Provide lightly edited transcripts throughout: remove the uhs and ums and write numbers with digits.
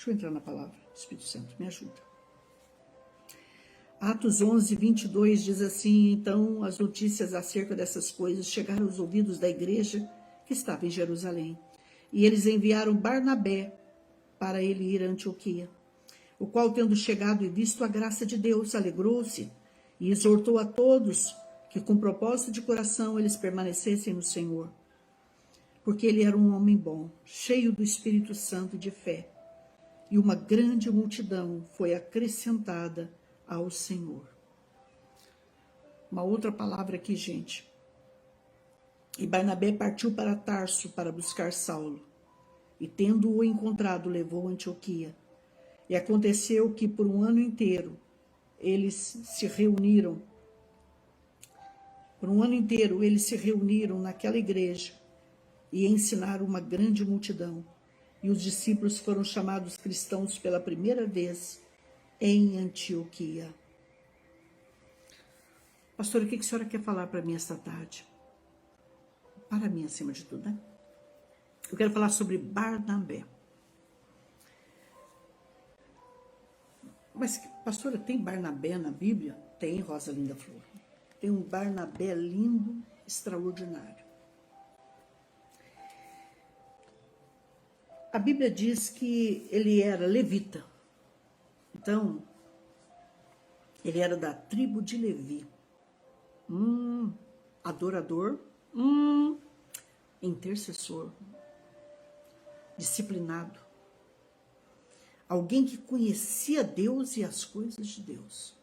Deixa eu entrar na palavra. Espírito Santo, me ajuda. Atos 11, 22 diz assim: então as notícias acerca dessas coisas chegaram aos ouvidos da igreja que estava em Jerusalém. E eles enviaram Barnabé para ele ir a Antioquia, o qual, tendo chegado e visto a graça de Deus, alegrou-se e exortou a todos que, com propósito de coração, eles permanecessem no Senhor. Porque ele era um homem bom, cheio do Espírito Santo e de fé. E uma grande multidão foi acrescentada ao Senhor. Uma outra palavra aqui, gente. E Barnabé partiu para Tarso para buscar Saulo. E tendo-o encontrado, levou a Antioquia. E aconteceu que por um ano inteiro eles se reuniram. Por um ano inteiro eles se reuniram naquela igreja e ensinaram uma grande multidão. E os discípulos foram chamados cristãos pela primeira vez em Antioquia. Pastor, o que a senhora quer falar para mim esta tarde? Para mim, acima de tudo, né? Eu quero falar sobre Barnabé. Mas, pastora, tem Barnabé na Bíblia? Tem, Rosalinda Flor. Tem um Barnabé lindo, extraordinário. A Bíblia diz que ele era levita. Então, ele era da tribo de Levi. Adorador, intercessor, disciplinado. Alguém que conhecia Deus e as coisas de Deus.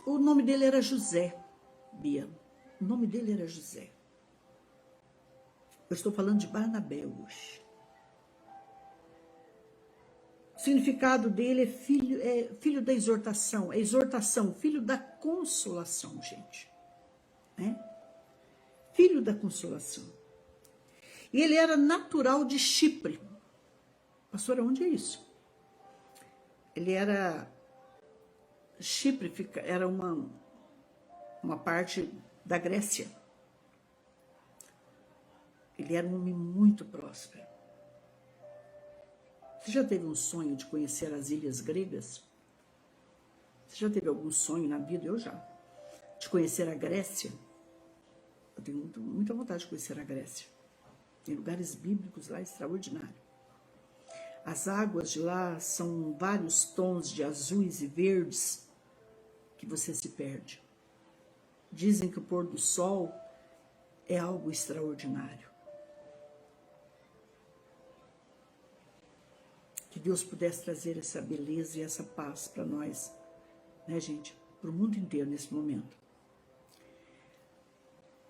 O nome dele era José, Bia. O nome dele era José. Eu estou falando de Barnabé hoje. O significado dele é filho da exortação. É exortação, filho da consolação, gente. Né? Filho da consolação. E ele era natural de Chipre. Pastora, onde é isso? Ele era... Chipre era uma parte da Grécia. Ele era um homem muito próspero. Você já teve um sonho de conhecer as ilhas gregas? Você já teve algum sonho na vida? Eu já. De conhecer a Grécia? Eu tenho muita vontade de conhecer a Grécia. Tem lugares bíblicos lá extraordinários. As águas de lá são vários tons de azuis e verdes que você se perde. Dizem que o pôr do sol é algo extraordinário. Que Deus pudesse trazer essa beleza e essa paz para nós, né, gente? Para o mundo inteiro nesse momento.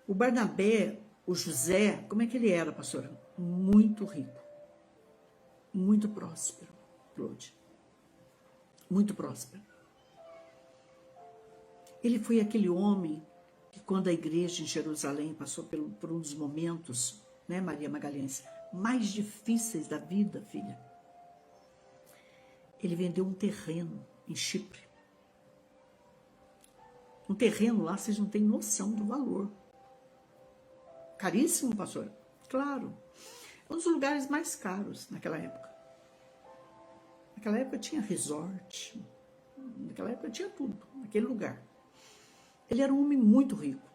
O Barnabé, o José, como é que ele era, pastora? Muito rico. Muito próspero, Claude. Muito próspero. Ele foi aquele homem que, quando a igreja em Jerusalém passou por um dos momentos, né, Maria Magalhães, mais difíceis da vida, filha, ele vendeu um terreno em Chipre. Um terreno lá, vocês não têm noção do valor. Caríssimo, pastor? Claro. Um dos lugares mais caros naquela época. Naquela época tinha resort. Naquela época tinha tudo, naquele lugar. Ele era um homem muito rico.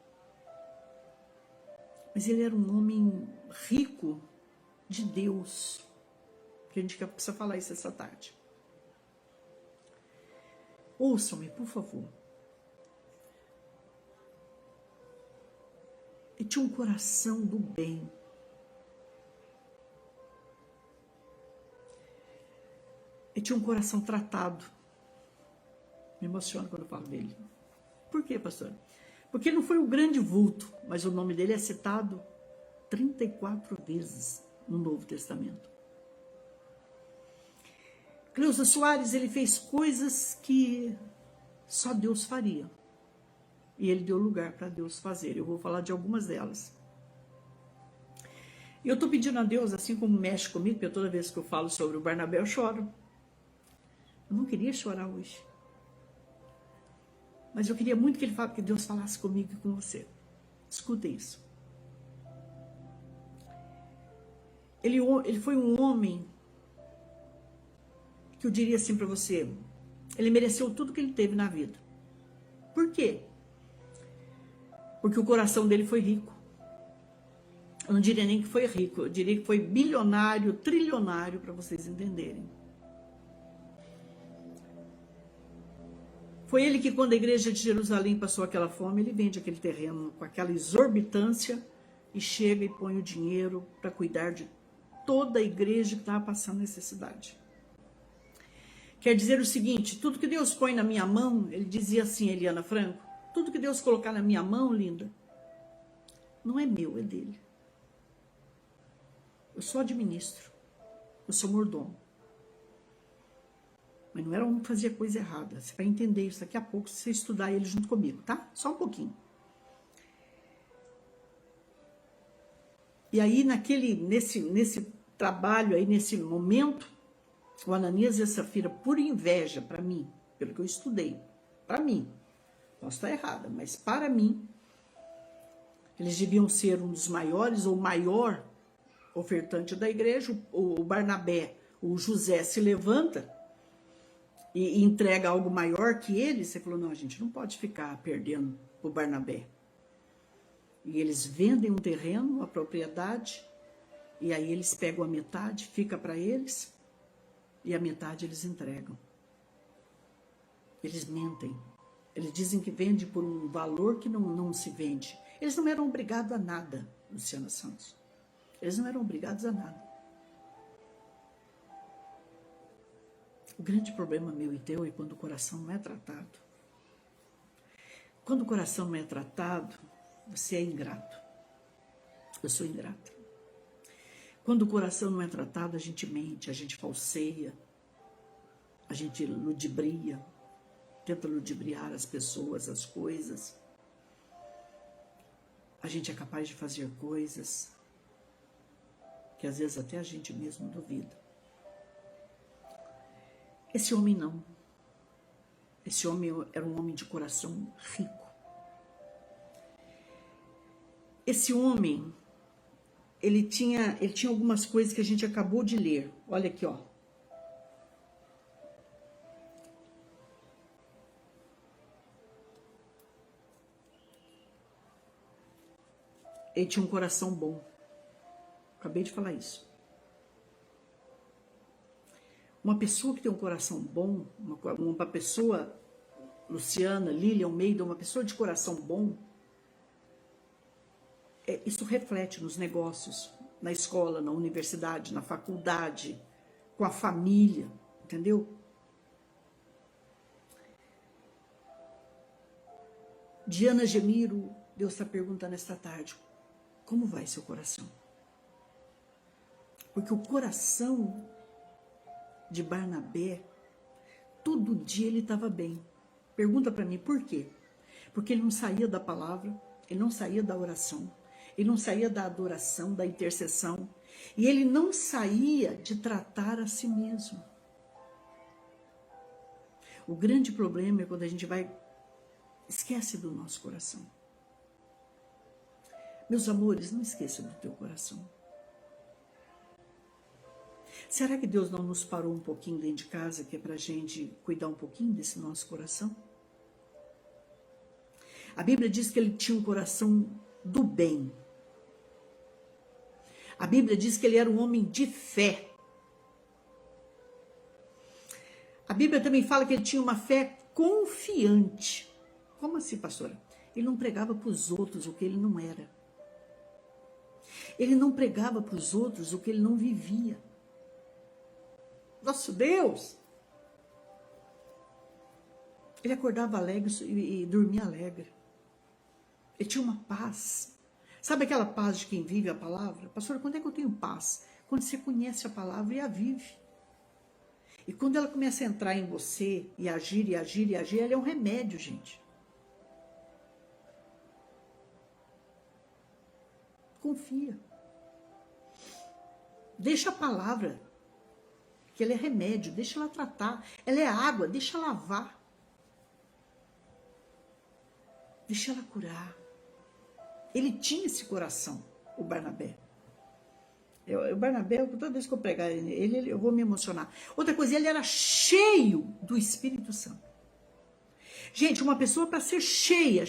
Mas ele era um homem rico de Deus. Que a gente precisa falar isso essa tarde. Ouçam-me, por favor. Ele tinha um coração do bem. Ele tinha um coração tratado. Me emociona quando eu falo dele. Por quê, pastor? Porque ele não foi um grande vulto, mas o nome dele é citado 34 vezes no Novo Testamento. Cleusa Soares, ele fez coisas que só Deus faria. E ele deu lugar para Deus fazer. Eu vou falar de algumas delas. E eu estou pedindo a Deus, assim como mexe comigo, porque toda vez que eu falo sobre o Barnabé, eu choro. Eu não queria chorar hoje. Mas eu queria muito que Deus falasse comigo e com você. Escuta isso. Ele foi um homem que eu diria assim para você, ele mereceu tudo que ele teve na vida. Por quê? Porque o coração dele foi rico. Eu não diria nem que foi rico, eu diria que foi bilionário, trilionário, para vocês entenderem. Foi ele que, quando a igreja de Jerusalém passou aquela fome, ele vende aquele terreno com aquela exorbitância e chega e põe o dinheiro para cuidar de toda a igreja que estava passando necessidade. Quer dizer o seguinte, tudo que Deus põe na minha mão, ele dizia assim, Eliana Franco, tudo que Deus colocar na minha mão, linda, não é meu, é dele. Eu só administro, eu sou mordomo. Mas não era um que fazia coisa errada. Você vai entender isso daqui a pouco se você estudar ele junto comigo, tá? Só um pouquinho. E aí, nesse trabalho aí, nesse momento, o Ananias e a Safira, por inveja para mim, pelo que eu estudei, para mim, posso estar errada, mas para mim, eles deviam ser um dos maiores ou maior ofertante da igreja. O Barnabé, o José se levanta e entrega algo maior que ele. Você falou, não, a gente não pode ficar perdendo o Barnabé. E eles vendem um terreno, uma propriedade, e aí eles pegam a metade, fica para eles, e a metade eles entregam. Eles mentem. Eles dizem que vende por um valor que não se vende. Eles não eram obrigados a nada, Luciana Santos. Eles não eram obrigados a nada. O grande problema meu e teu é quando o coração não é tratado. Quando o coração não é tratado, você é ingrato. Eu sou ingrata. Quando o coração não é tratado, a gente mente, a gente falseia, a gente ludibria, tenta ludibriar as pessoas, as coisas. A gente é capaz de fazer coisas que às vezes até a gente mesmo duvida. Esse homem não. Esse homem era um homem de coração rico. Esse homem, ele tinha algumas coisas que a gente acabou de ler. Olha aqui, ó. Ele tinha um coração bom. Acabei de falar isso. Uma pessoa que tem um coração bom, uma pessoa, Luciana, Lília Almeida, uma pessoa de coração bom, isso reflete nos negócios, na escola, na universidade, na faculdade, com a família, entendeu? Diana Gemiro, Deus está perguntando esta tarde, como vai seu coração? Porque o coração de Barnabé, todo dia ele estava bem. Pergunta para mim, por quê? Porque ele não saía da palavra, ele não saía da oração, ele não saía da adoração, da intercessão, e ele não saía de tratar a si mesmo. O grande problema é quando a gente esquece do nosso coração. Meus amores, não esqueça do teu coração. Será que Deus não nos parou um pouquinho dentro de casa, que é para a gente cuidar um pouquinho desse nosso coração? A Bíblia diz que ele tinha um coração do bem. A Bíblia diz que ele era um homem de fé. A Bíblia também fala que ele tinha uma fé confiante. Como assim, pastora? Ele não pregava para os outros o que ele não era. Ele não pregava para os outros o que ele não vivia. Nosso Deus! Ele acordava alegre e dormia alegre. Ele tinha uma paz. Sabe aquela paz de quem vive a palavra? Pastor, quando é que eu tenho paz? Quando você conhece a palavra e a vive. E quando ela começa a entrar em você e agir, e agir, e agir, ela é um remédio, gente. Confia. Deixa a palavra, que ela é remédio, deixa ela tratar. Ela é água, deixa ela lavar. Deixa ela curar. Ele tinha esse coração, o Barnabé. O Barnabé, toda vez que eu pregar ele, eu vou me emocionar. Outra coisa, ele era cheio do Espírito Santo. Gente, uma pessoa para ser cheia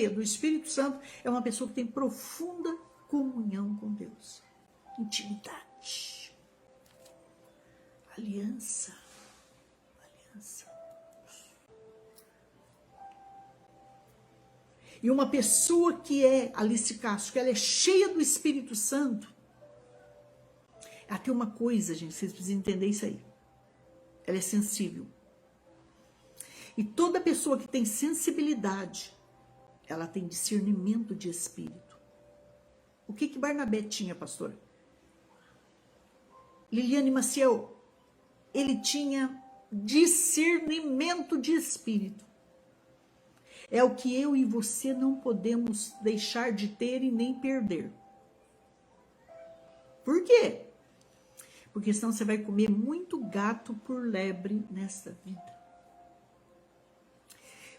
do Espírito Santo é uma pessoa que tem profunda comunhão com Deus. Intimidade. Aliança. E uma pessoa que é, Alice Castro, que ela é cheia do Espírito Santo, ela tem uma coisa, gente, vocês precisam entender isso aí. Ela é sensível. E toda pessoa que tem sensibilidade, ela tem discernimento de espírito. O que Barnabé tinha, pastora? Liliane Maciel, ele tinha discernimento de espírito. É o que eu e você não podemos deixar de ter e nem perder. Por quê? Porque senão você vai comer muito gato por lebre nesta vida.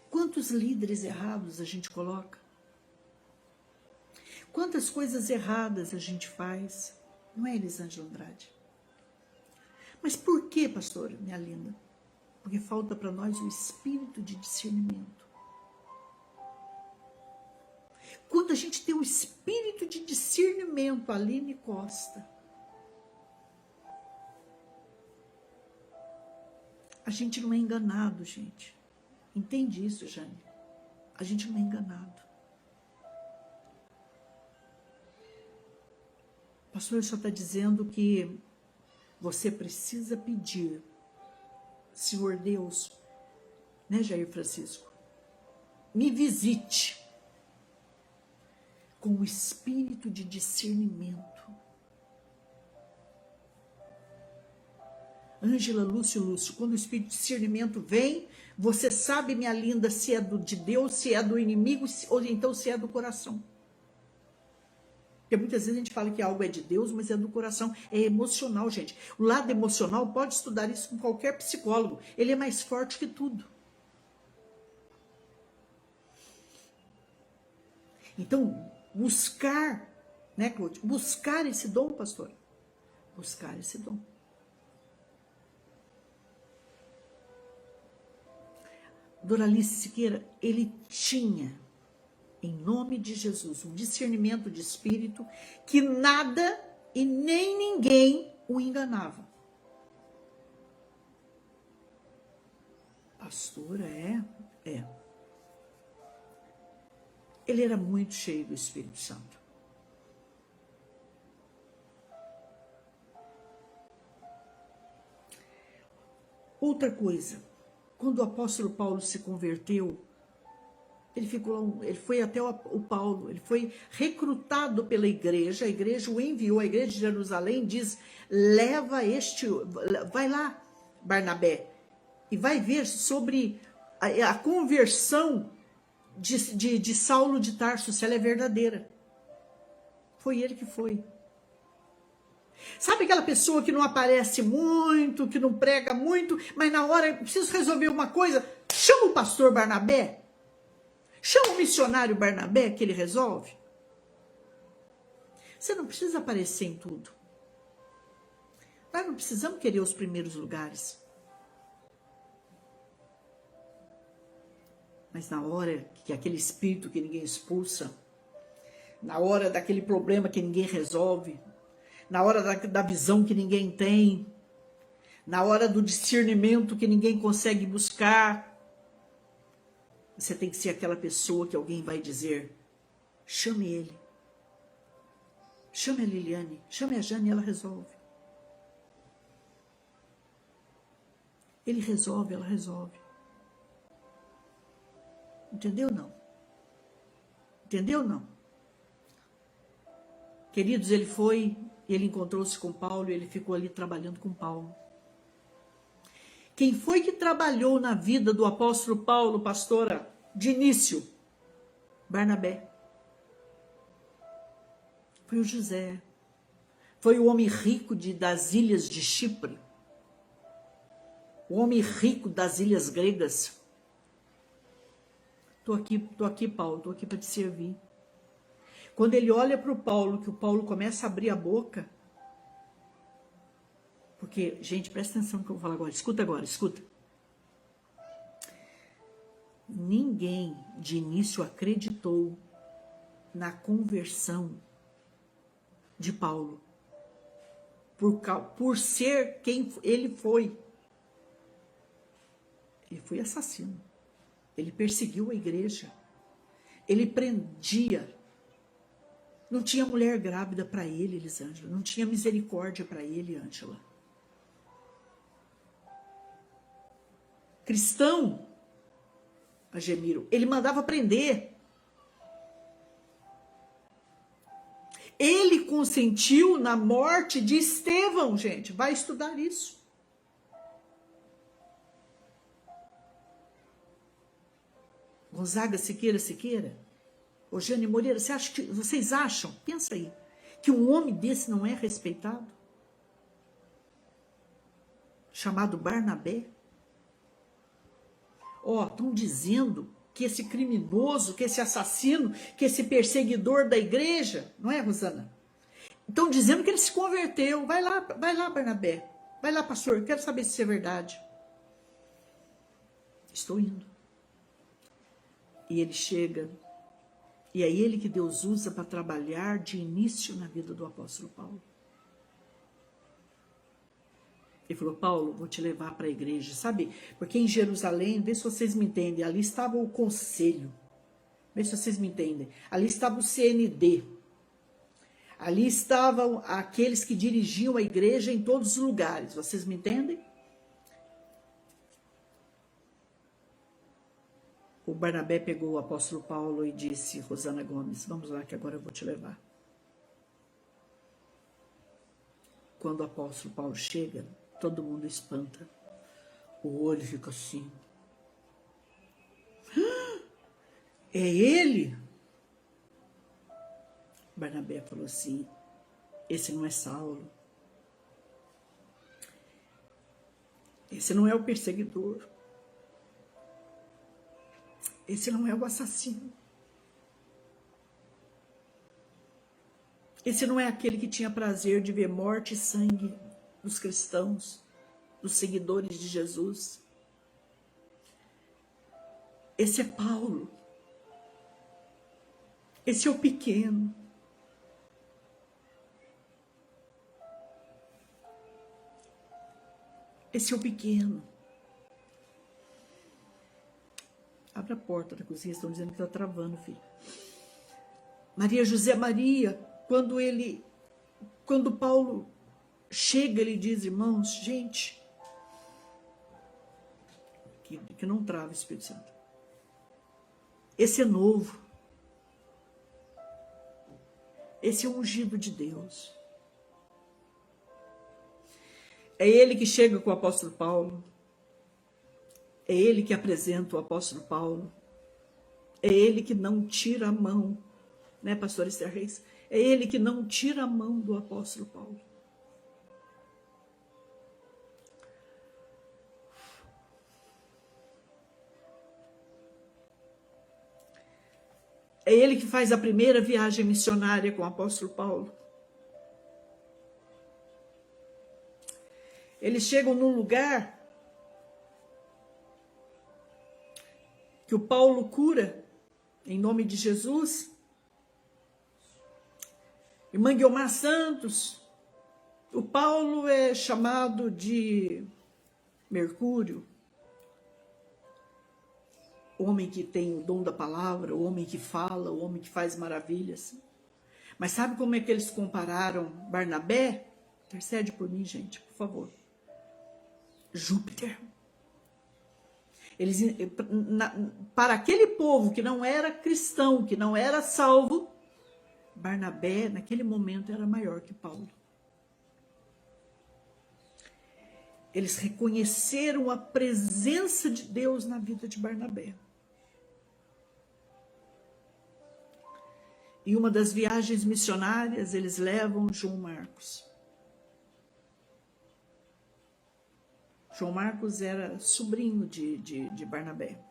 Quantos líderes errados a gente coloca? Quantas coisas erradas a gente faz? Não é, Elisângela Andrade? Mas por que, pastora, minha linda? Porque falta para nós o espírito de discernimento. Quando a gente tem o espírito de discernimento, Aline Costa, a gente não é enganado, gente. Entende isso, Jane? A gente não é enganado. O pastor só está dizendo que você precisa pedir, Senhor Deus, né, Jair Francisco? Me visite com o espírito de discernimento. Ângela, Lúcio, quando o espírito de discernimento vem, você sabe, minha linda, se é de Deus, se é do inimigo, ou então se é do coração. Porque muitas vezes a gente fala que algo é de Deus, mas é do coração, é emocional, gente. O lado emocional, pode estudar isso com qualquer psicólogo, ele é mais forte que tudo. Então, buscar, né, Cláudia? Buscar esse dom, pastor. Buscar esse dom. Doralice Siqueira, ele tinha, em nome de Jesus, um discernimento de espírito que nada e nem ninguém o enganava. Pastora, é. Ele era muito cheio do Espírito Santo. Outra coisa, quando o apóstolo Paulo se converteu, ele foi até o Paulo, ele foi recrutado pela igreja, a igreja o enviou, a igreja de Jerusalém diz, vai lá, Barnabé, e vai ver sobre a conversão de Saulo de Tarso, se ela é verdadeira. Foi ele que foi. Sabe aquela pessoa que não aparece muito, que não prega muito, mas na hora, preciso resolver uma coisa, chama o pastor Barnabé, chama o missionário Barnabé que ele resolve. Você não precisa aparecer em tudo. Nós não precisamos querer os primeiros lugares. Mas na hora que aquele espírito que ninguém expulsa, na hora daquele problema que ninguém resolve, na hora da visão que ninguém tem, na hora do discernimento que ninguém consegue buscar, você tem que ser aquela pessoa que alguém vai dizer, chame ele, chame a Liliane, chame a Jane, ela resolve. Ele resolve, ela resolve. Entendeu, não? Entendeu, não? Queridos, ele encontrou-se com Paulo e ele ficou ali trabalhando com Paulo. Quem foi que trabalhou na vida do apóstolo Paulo, pastora, de início? Barnabé. Foi o José. Foi o homem rico das ilhas de Chipre. O homem rico das ilhas gregas. Tô aqui, Paulo, tô aqui para te servir. Quando ele olha para o Paulo, que o Paulo começa a abrir a boca, Porque, gente, presta atenção no que eu vou falar agora. Escuta agora, escuta. Ninguém de início acreditou na conversão de Paulo. Por ser quem ele foi. Ele foi assassino. Ele perseguiu a igreja. Ele prendia. Não tinha mulher grávida para ele, Elisângela. Não tinha misericórdia para ele, Ângela. Cristão, Agemiro, ele mandava prender. Ele consentiu na morte de Estevão, gente. Vai estudar isso. Gonzaga Siqueira, Eugênio Moreira, vocês acham, pensa aí, que um homem desse não é respeitado? Chamado Barnabé? Estão dizendo que esse criminoso, que esse assassino, que esse perseguidor da igreja, não é, Rosana? Estão dizendo que ele se converteu. Vai lá, Barnabé. Vai lá, pastor, quero saber se isso é verdade. Estou indo. E ele chega, e é ele que Deus usa para trabalhar de início na vida do apóstolo Paulo. Ele falou, Paulo, vou te levar para a igreja, sabe? Porque em Jerusalém, vê se vocês me entendem, ali estava o conselho, vê se vocês me entendem, ali estava o CND, ali estavam aqueles que dirigiam a igreja em todos os lugares, vocês me entendem? O Barnabé pegou o apóstolo Paulo e disse, Rosana Gomes, vamos lá que agora eu vou te levar. Quando o apóstolo Paulo chega, todo mundo espanta. O olho fica assim. É ele? Barnabé falou assim, esse não é Saulo. Esse não é o perseguidor. Esse não é o assassino. Esse não é aquele que tinha prazer de ver morte e sangue dos cristãos, dos seguidores de Jesus. Esse é Paulo. Esse é o pequeno. Esse é o pequeno. Abre a porta da cozinha, estão dizendo que está travando, filho. Maria José Maria, quando Paulo chega, ele diz, irmãos, gente, que não trava o Espírito Santo. Esse é novo. Esse é o ungido de Deus. É ele que chega com o apóstolo Paulo. É ele que apresenta o apóstolo Paulo. É ele que não tira a mão, né, pastor Esther Reis? É ele que não tira a mão do apóstolo Paulo. É ele que faz a primeira viagem missionária com o apóstolo Paulo. Eles chegam num lugar que o Paulo cura, em nome de Jesus. Irmã Guilmar Santos, o Paulo é chamado de Mercúrio, o homem que tem o dom da palavra, o homem que fala, o homem que faz maravilhas. Mas sabe como é que eles compararam Barnabé? Intercede por mim, gente, por favor. Júpiter. Eles, para aquele povo que não era cristão, que não era salvo, Barnabé, naquele momento, era maior que Paulo. Eles reconheceram a presença de Deus na vida de Barnabé. E uma das viagens missionárias, eles levam João Marcos. João Marcos era sobrinho de Barnabé.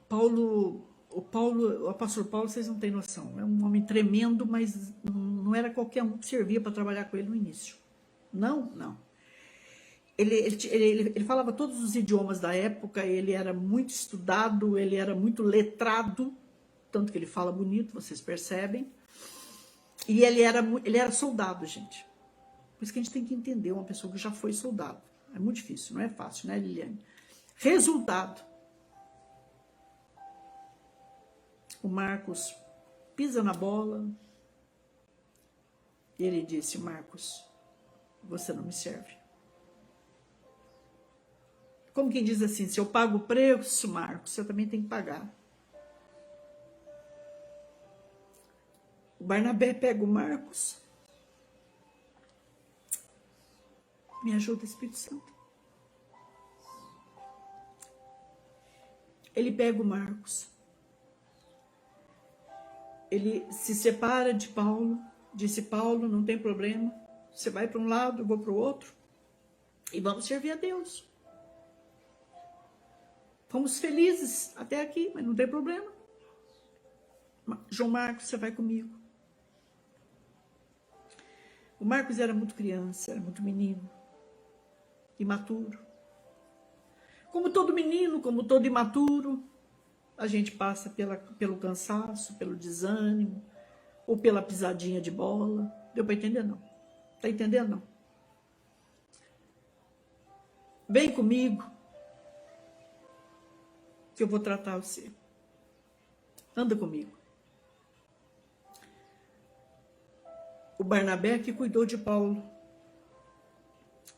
O apóstolo Paulo, vocês não têm noção, é um homem tremendo, mas não não era qualquer um que servia para trabalhar com ele no início. Não, não. Ele falava todos os idiomas da época, ele era muito estudado, ele era muito letrado, tanto que ele fala bonito, vocês percebem. E ele era soldado, gente. Por isso que a gente tem que entender uma pessoa que já foi soldado. É muito difícil, não é fácil, né, Liliane? Resultado. O Marcos pisa na bola. E ele disse, Marcos, você não me serve. Como quem diz assim, se eu pago o preço, Marcos, você também tem que pagar. O Barnabé pega o Marcos. Me ajuda, Espírito Santo. Ele pega o Marcos. Ele se separa de Paulo. Disse, Paulo, não tem problema. Você vai para um lado, eu vou para o outro. E vamos servir a Deus. Fomos felizes até aqui, mas não tem problema. João Marcos, você vai comigo. O Marcos era muito criança, era muito menino, imaturo. Como todo menino, como todo imaturo, a gente passa pelo cansaço, pelo desânimo, ou pela pisadinha de bola. Deu para entender, não? Tá entendendo, não? Vem comigo, que eu vou tratar você. Anda comigo. O Barnabé que cuidou de Paulo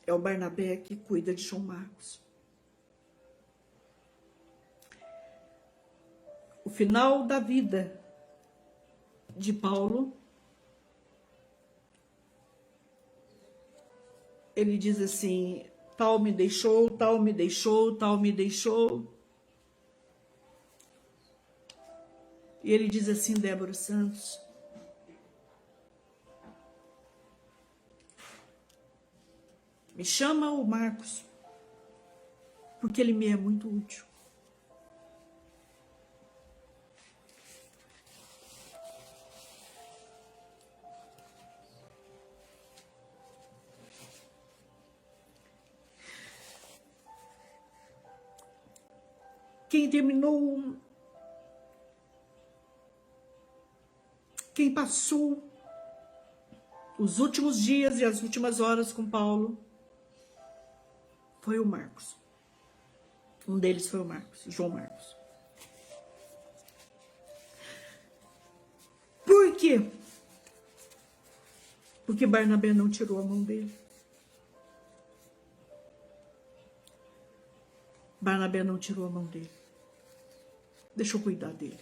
é o Barnabé que cuida de João Marcos. O final da vida de Paulo, ele diz assim, tal me deixou, tal me deixou, tal me deixou. E ele diz assim, Débora Santos, me chama o Marcos, porque ele me é muito útil. Quem passou os últimos dias e as últimas horas com Paulo foi o Marcos. Um deles foi o Marcos, João Marcos. Por quê? Porque Barnabé não tirou a mão dele. Barnabé não tirou a mão dele. Deixa eu cuidar dele.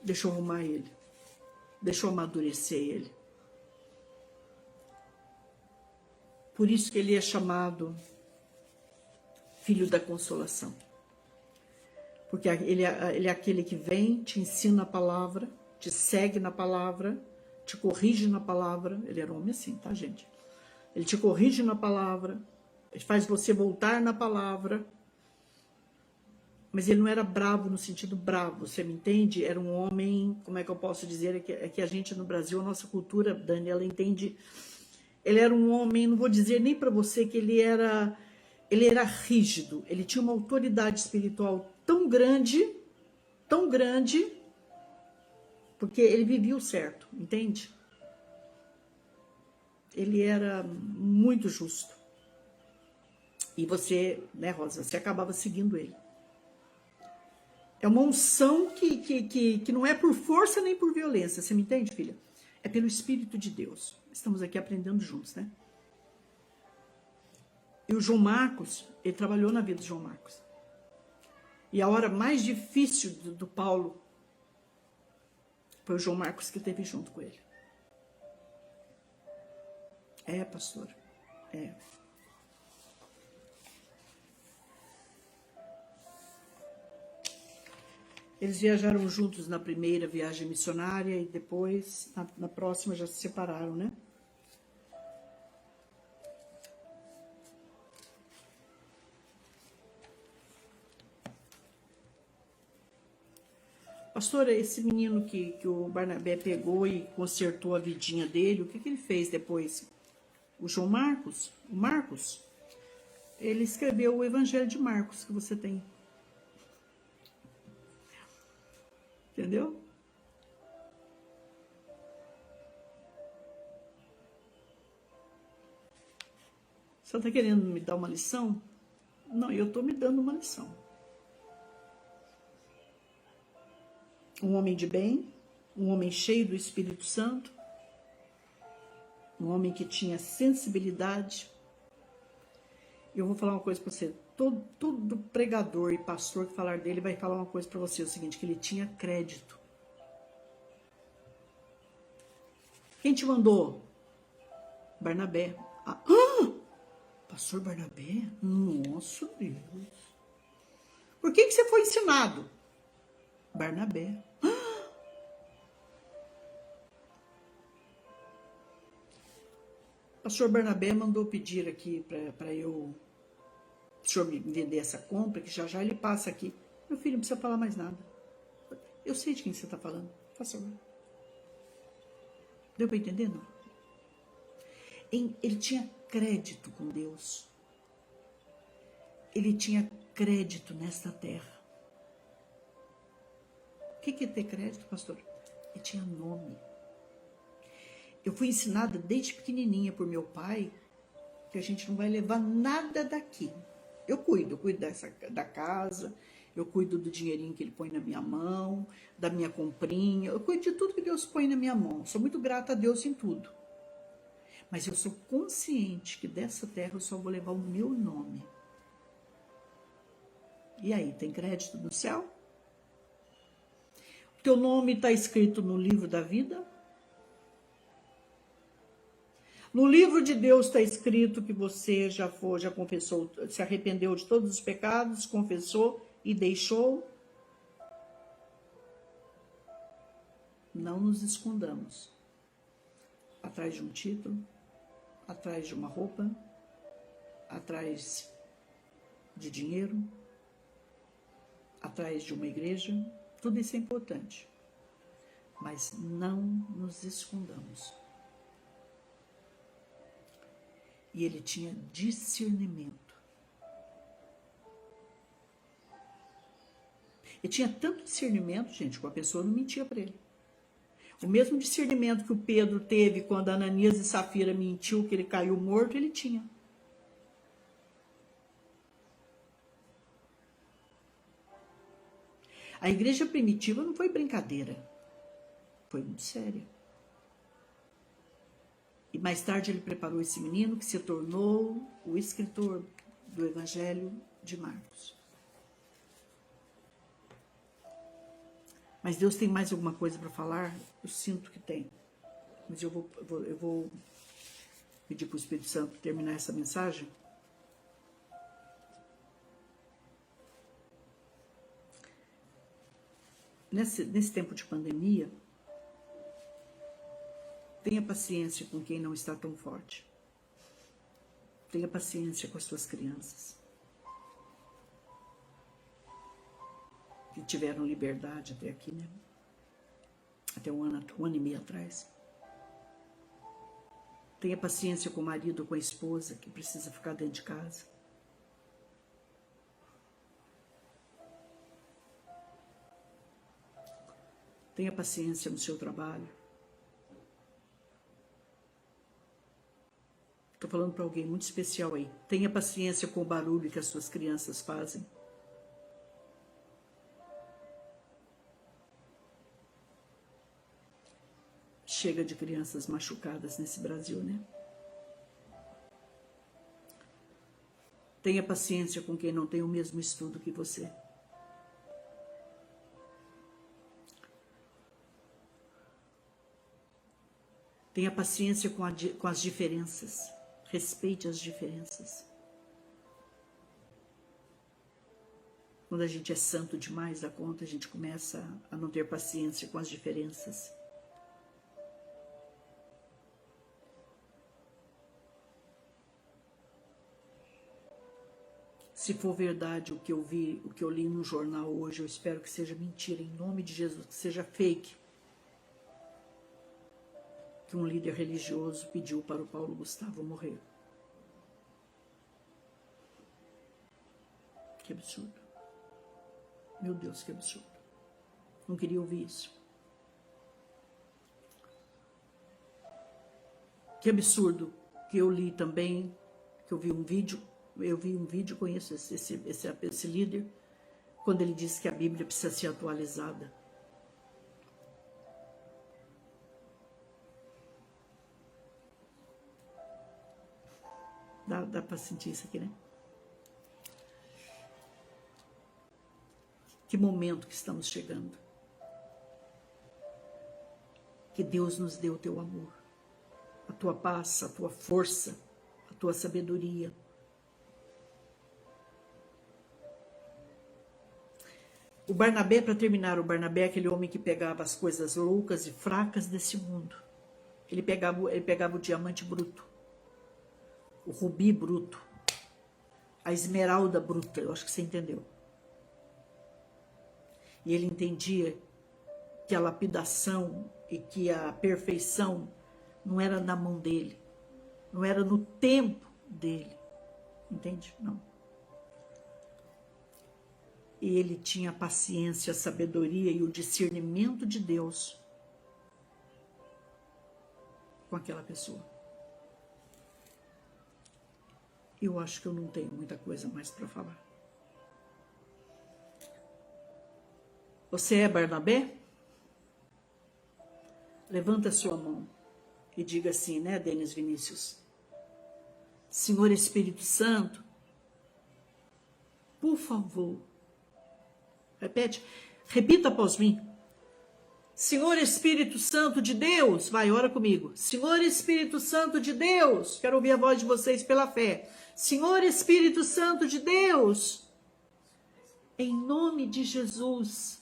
Deixa eu arrumar ele. Deixa eu amadurecer ele. Por isso que ele é chamado filho da consolação. Porque ele é aquele que vem, te ensina a palavra, te segue na palavra, te corrige na palavra. Ele era um homem assim, tá, gente? Ele te corrige na palavra, ele faz você voltar na palavra. Mas ele não era bravo no sentido bravo, você me entende? Era um homem, como é que eu posso dizer? É que a gente no Brasil, a nossa cultura, Dani, ela entende. Ele era um homem, não vou dizer nem para você que ele era rígido. Ele tinha uma autoridade espiritual tão grande, porque ele vivia o certo, entende? Ele era muito justo. E você, né, Rosa, você acabava seguindo ele. É uma unção que não é por força nem por violência, você me entende, filha? É pelo Espírito de Deus. Estamos aqui aprendendo juntos, né? E o João Marcos, ele trabalhou na vida de João Marcos. E a hora mais difícil do Paulo foi o João Marcos que esteve junto com ele. É, pastor, é. Eles viajaram juntos na primeira viagem missionária e depois, na próxima, já se separaram, né? Pastora, esse menino que o Barnabé pegou e consertou a vidinha dele, o que ele fez depois? O João Marcos, o Marcos, ele escreveu o Evangelho de Marcos que você tem. Entendeu? Você está querendo me dar uma lição? Não, eu estou me dando uma lição. Um homem de bem, um homem cheio do Espírito Santo, um homem que tinha sensibilidade. Eu vou falar uma coisa para você. Todo pregador e pastor que falar dele vai falar uma coisa para você, o seguinte, que ele tinha crédito. Quem te mandou? Barnabé. Pastor Barnabé? Nossa Deus. Por que você foi ensinado? Barnabé. Pastor Barnabé mandou pedir aqui para o senhor me vender essa compra, que já ele passa aqui. Meu filho, não precisa falar mais nada. Eu sei de quem você está falando. Faça favor. Deu para entender, não? Ele tinha crédito com Deus. Ele tinha crédito nesta terra. O que é ter crédito, pastor? Ele tinha nome. Eu fui ensinada desde pequenininha por meu pai que a gente não vai levar nada daqui. Eu cuido da casa, eu cuido do dinheirinho que ele põe na minha mão, da minha comprinha, eu cuido de tudo que Deus põe na minha mão. Sou muito grata a Deus em tudo. Mas eu sou consciente que dessa terra eu só vou levar o meu nome. E aí, tem crédito no céu? O teu nome está escrito no livro da vida? No livro de Deus está escrito que você já confessou, se arrependeu de todos os pecados, confessou e deixou? Não nos escondamos atrás de um título, atrás de uma roupa, atrás de dinheiro, atrás de uma igreja. Tudo isso é importante, mas não nos escondamos. E ele tinha discernimento. Ele tinha tanto discernimento, gente, que a pessoa não mentia para ele. O mesmo discernimento que o Pedro teve quando Ananias e Safira mentiu que ele caiu morto, ele tinha. A igreja primitiva não foi brincadeira, foi muito séria. E mais tarde ele preparou esse menino que se tornou o escritor do Evangelho de Marcos. Mas Deus tem mais alguma coisa para falar? Eu sinto que tem. Mas eu vou pedir para o Espírito Santo terminar essa mensagem. Nesse tempo de pandemia, tenha paciência com quem não está tão forte. Tenha paciência com as suas crianças. Que tiveram liberdade até aqui, né? Até um ano e meio atrás. Tenha paciência com o marido ou com a esposa que precisa ficar dentro de casa. Tenha paciência no seu trabalho. Estou falando para alguém muito especial aí. Tenha paciência com o barulho que as suas crianças fazem. Chega de crianças machucadas nesse Brasil, né? Tenha paciência com quem não tem o mesmo estudo que você. Tenha paciência com as diferenças. Respeite as diferenças. Quando a gente é santo demais da conta, a gente começa a não ter paciência com as diferenças. Se for verdade o que eu vi, o que eu li no jornal hoje, eu espero que seja mentira, em nome de Jesus, que seja fake. Que um líder religioso pediu para o Paulo Gustavo morrer. Que absurdo. Meu Deus, que absurdo. Não queria ouvir isso. Que absurdo que eu li também, que eu vi um vídeo, conheço esse líder, quando ele disse que a Bíblia precisa ser atualizada. Dá para sentir isso aqui, né? Que momento que estamos chegando. Que Deus nos dê o teu amor, a tua paz, a tua força, a tua sabedoria. O Barnabé, para terminar, o Barnabé é aquele homem que pegava as coisas loucas e fracas desse mundo. Ele pegava o diamante bruto, o rubi bruto, a esmeralda bruta, eu acho que você entendeu. E ele entendia que a lapidação e que a perfeição não era na mão dele, não era no tempo dele, entende? Não. E ele tinha a paciência, a sabedoria e o discernimento de Deus com aquela pessoa. Eu acho que eu não tenho muita coisa mais para falar. Você é Barnabé? Levanta a sua mão e diga assim, né, Denis Vinícius? Senhor Espírito Santo, por favor, repita após mim. Senhor Espírito Santo de Deus, vai, ora comigo. Senhor Espírito Santo de Deus, quero ouvir a voz de vocês pela fé. Senhor Espírito Santo de Deus, em nome de Jesus,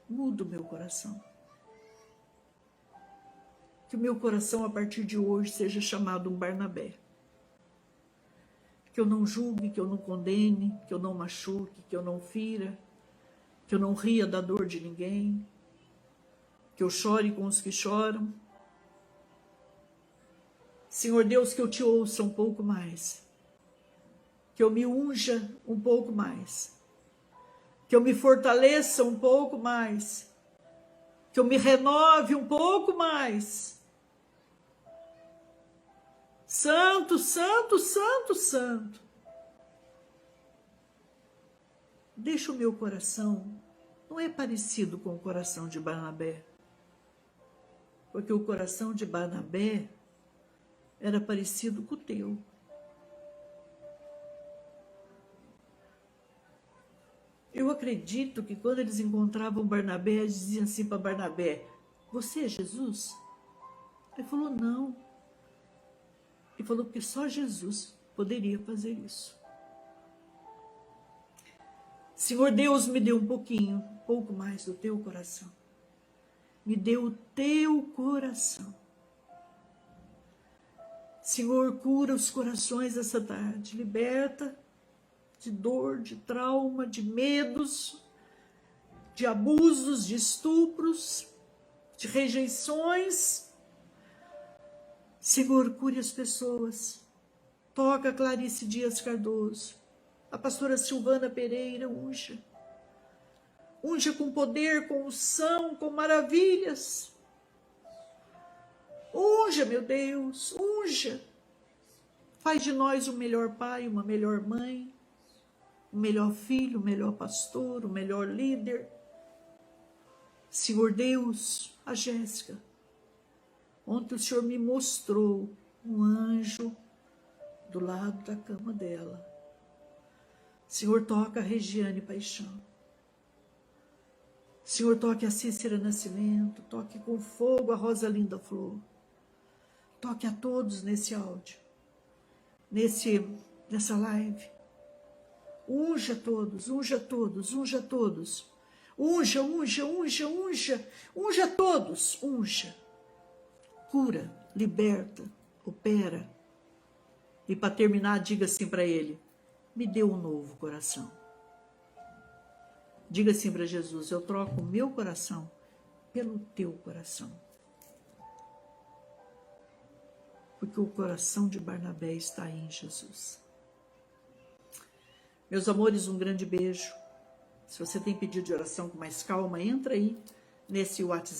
muda o meu coração. Que o meu coração, a partir de hoje, seja chamado um Barnabé. Que eu não julgue, que eu não condene, que eu não machuque, que eu não fira, que eu não ria da dor de ninguém, que eu chore com os que choram. Senhor Deus, que eu te ouça um pouco mais, que eu me unja um pouco mais, que eu me fortaleça um pouco mais, que eu me renove um pouco mais. Santo, santo, santo, santo. Deixa o meu coração, não é parecido com o coração de Barnabé, porque o coração de Barnabé era parecido com o teu. Eu acredito que quando eles encontravam Barnabé, eles diziam assim para Barnabé, você é Jesus? Ele falou, não. Ele falou que só Jesus poderia fazer isso. Senhor Deus, me dê um pouco mais do teu coração. Me dê o teu coração. Senhor, cura os corações essa tarde. Liberta de dor, de trauma, de medos, de abusos, de estupros, de rejeições. Senhor, cure as pessoas. Toca Clarice Dias Cardoso, a pastora Silvana Pereira, unja. Unja com poder, com unção, com maravilhas. Unja, meu Deus, unja. Faz de nós um melhor pai, uma melhor mãe, um melhor filho, um melhor pastor, um melhor líder. Senhor Deus, a Jéssica, ontem o Senhor me mostrou um anjo do lado da cama dela. Senhor, toca a Regiane Paixão. Senhor, toque a Cícera Nascimento, toque com fogo a Rosalinda Flor. Toque a todos nesse áudio, nessa live. Unja todos, unja todos, unja todos. Unja, unja, unja, unja, unja todos, unja. Cura, liberta, recupera. E para terminar, diga assim para ele: me dê um novo coração. Diga assim para Jesus: eu troco o meu coração pelo teu coração. Porque o coração de Barnabé está aí em Jesus. Meus amores, um grande beijo. Se você tem pedido de oração com mais calma, entra aí nesse WhatsApp.